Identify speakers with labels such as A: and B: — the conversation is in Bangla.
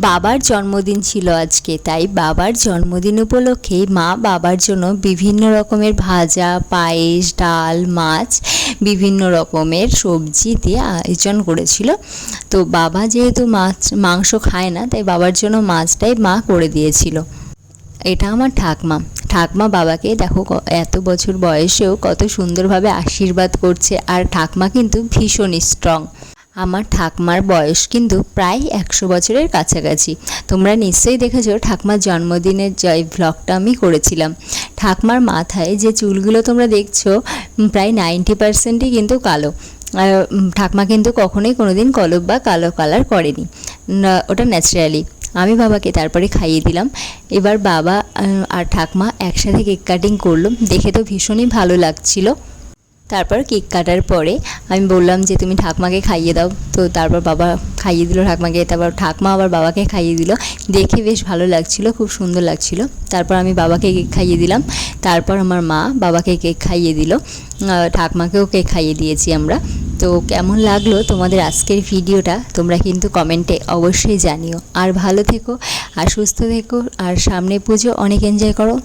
A: বাবার জন্মদিন ছিল আজকে, তাই বাবার জন্মদিন উপলক্ষে মা বাবার জন্য বিভিন্ন রকমের ভাজা, পায়েস, ডাল, মাছ, বিভিন্ন রকমের সবজি দিয়ে আয়োজন করেছিল। তো বাবা যেহেতু মাংস খায় না, তাই বাবার জন্য মাছটাই মা করে দিয়েছিল। এটা আমার ঠাকমা। ঠাকমা বাবাকে দেখো এত বছর বয়সেও কত সুন্দরভাবে আশীর্বাদ করছে। আর ঠাকমা কিন্তু ভীষণ স্ট্রং। আমার ঠাকমার বয়স কিন্তু প্রায় 100 বছরের কাছাকাছি। তোমরা নিশ্চয়ই দেখেছো ঠাকমার জন্মদিনের যে ভ্লগটা আমি করেছিলাম। ঠাকমার মাথায় যে চুলগুলো তোমরা দেখছো প্রায় 90%ই কিন্তু কালো। ঠাকমা কিন্তু কখনোই কোনোদিন কলপ বা কালো কালার করেনি, ওটা ন্যাচারালি। আমি বাবাকে তারপরে খাইয়ে দিলাম। এবার বাবা আর ঠাকমা একসাথে কেক কাটিং করলো, দেখে তো ভীষণই ভালো লাগছিল। তারপর কেক কাটার পরে আমি বললাম যে তুমি ঠাকমাকে খাইয়ে দাও। তো তারপর বাবা খাইয়ে দিল ঠাকমাকে, তারপর ঠাকমা আবার বাবাকে খাইয়ে দিল। দেখে বেশ ভালো লাগছিল, খুব সুন্দর লাগছিল। তারপর আমি বাবাকে কেক খাইয়ে দিলাম। তারপর আমার মা বাবাকে কেক খাইয়ে দিল, ঠাকমাকেও কেক খাইয়ে দিয়েছি আমরা। তো কেমন লাগলো তোমাদের আজকের ভিডিওটা তোমরা কিন্তু কমেন্টে অবশ্যই জানিও। আর ভালো থেকো আর সুস্থ থেকো, আর সামনে পুজো, অনেক এনজয় করো।